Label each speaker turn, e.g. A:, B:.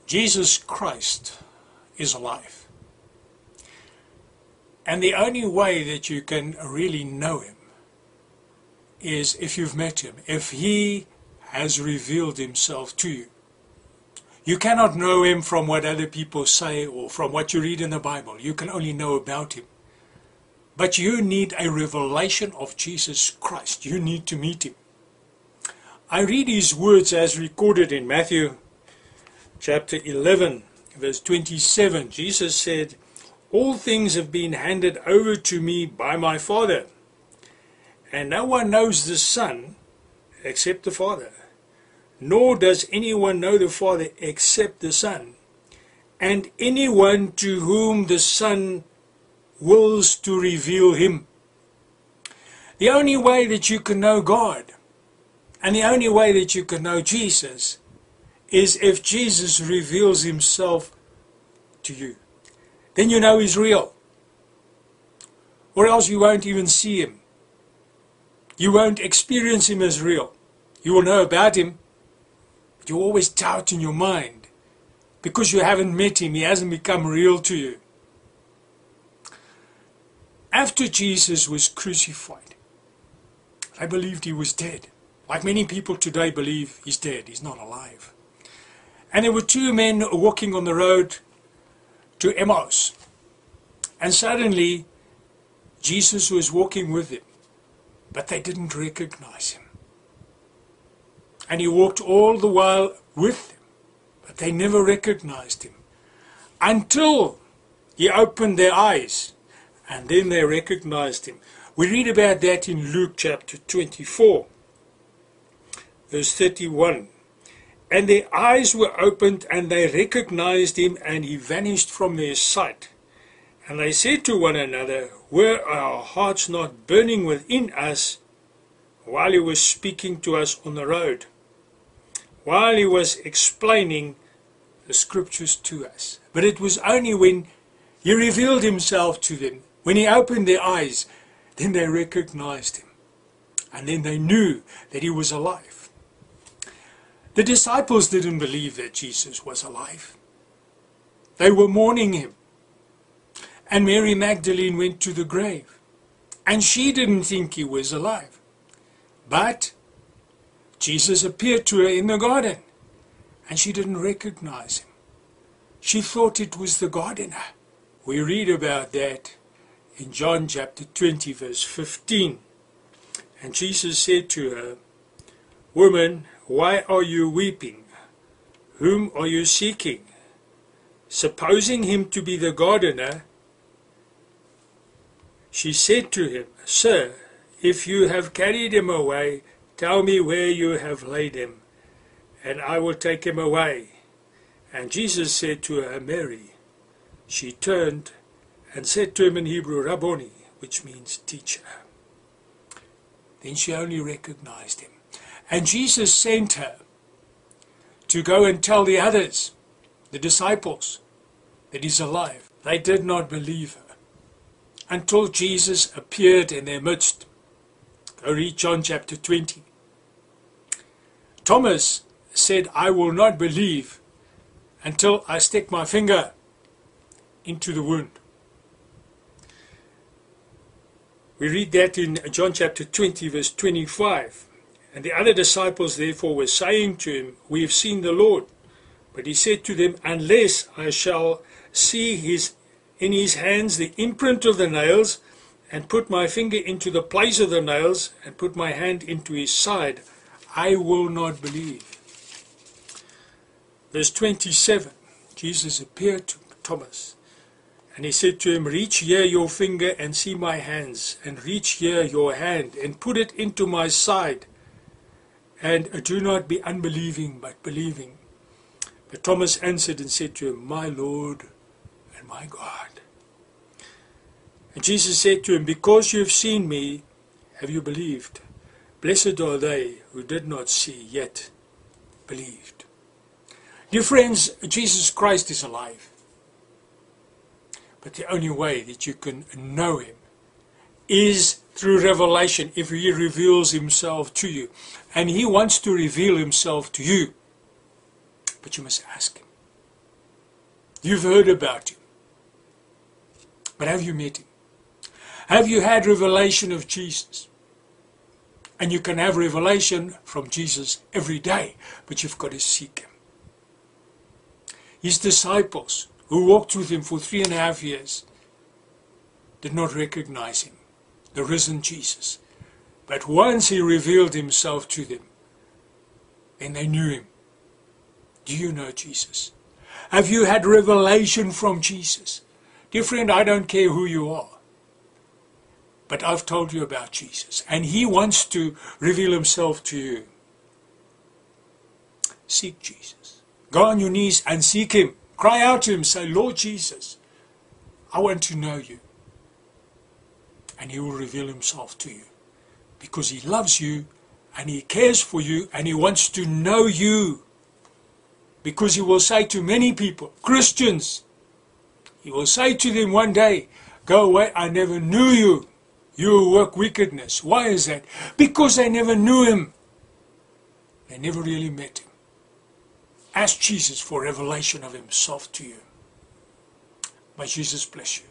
A: Jesus Christ is alive. And the only way that you can really know him is if you've met him, if he has revealed himself to you. You cannot know him from what other people say or from what you read in the Bible. You can only know about him. But you need a revelation of Jesus Christ. You need to meet him. I read his words as recorded in Matthew chapter 11, verse 27. Jesus said, "All things have been handed over to me by my Father, and no one knows the Son except the Father, nor does anyone know the Father except the Son, and anyone to whom the Son wills to reveal him." The only way that you can know God, and the only way that you can know Jesus, is if Jesus reveals himself to you. Then you know he's real. Or else you won't even see him. You won't experience him as real. You will know about him, but you always doubt in your mind because you haven't met him. He hasn't become real to you. After Jesus was crucified, I believed he was dead. Like many people today believe he's dead, he's not alive. And there were two men walking on the road to Emmaus. And suddenly, Jesus was walking with them, but they didn't recognize him. And he walked all the while with them, but they never recognized him. Until he opened their eyes, and then they recognized him. We read about that in Luke chapter 24, verse 31. "And their eyes were opened, and they recognized him, and he vanished from their sight. And they said to one another, 'Were our hearts not burning within us while he was speaking to us on the road, while he was explaining the scriptures to us?'" But it was only when he revealed himself to them, when he opened their eyes, then they recognized him. And then they knew that he was alive. The disciples didn't believe that Jesus was alive. They were mourning him. And Mary Magdalene went to the grave. And she didn't think he was alive. But Jesus appeared to her in the garden. And she didn't recognize him. She thought it was the gardener. We read about that in John chapter 20, verse 15. And Jesus said to her, "Woman, why are you weeping? Whom are you seeking?" Supposing him to be the gardener, she said to him, "Sir, if you have carried him away, tell me where you have laid him, and I will take him away." And Jesus said to her, "Mary." She turned and said to him in Hebrew, "Rabboni," which means teacher. Then she only recognized him. And Jesus sent her to go and tell the others, the disciples, that he's alive. They did not believe her until Jesus appeared in their midst. Go read John chapter 20. Thomas said, "I will not believe until I stick my finger into the wound." We read that in John chapter 20, verse 25. And the other disciples therefore were saying to him, "We have seen the Lord." But he said to them, "Unless I shall see in his hands the imprint of the nails, and put my finger into the place of the nails, and put my hand into his side, I will not believe." Verse 27, Jesus appeared to Thomas, and he said to him, "Reach here your finger and see my hands, and reach here your hand and put it into my side. And do not be unbelieving, but believing." But Thomas answered and said to him, "My Lord and my God." And Jesus said to him, "Because you have seen me, have you believed? Blessed are they who did not see, yet believed." Dear friends, Jesus Christ is alive. But the only way that you can know him is through revelation, if he reveals himself to you. And he wants to reveal himself to you. But you must ask him. You've heard about him. But have you met him? Have you had revelation of Jesus? And you can have revelation from Jesus every day, but you've got to seek him. His disciples, who walked with him for 3.5 years, did not recognize him, the risen Jesus. But once he revealed himself to them, then they knew him. Do you know Jesus? Have you had revelation from Jesus? Dear friend, I don't care who you are, but I've told you about Jesus, and he wants to reveal himself to you. Seek Jesus. Go on your knees and seek him. Cry out to him. Say, Lord Jesus, I want to know you. And he will reveal himself to you. Because he loves you, and he cares for you, and he wants to know you. Because he will say to many people, Christians, he will say to them one day, go away, I never knew you. You work wickedness. Why is that? Because they never knew him. They never really met him. Ask Jesus for revelation of himself to you. May Jesus bless you.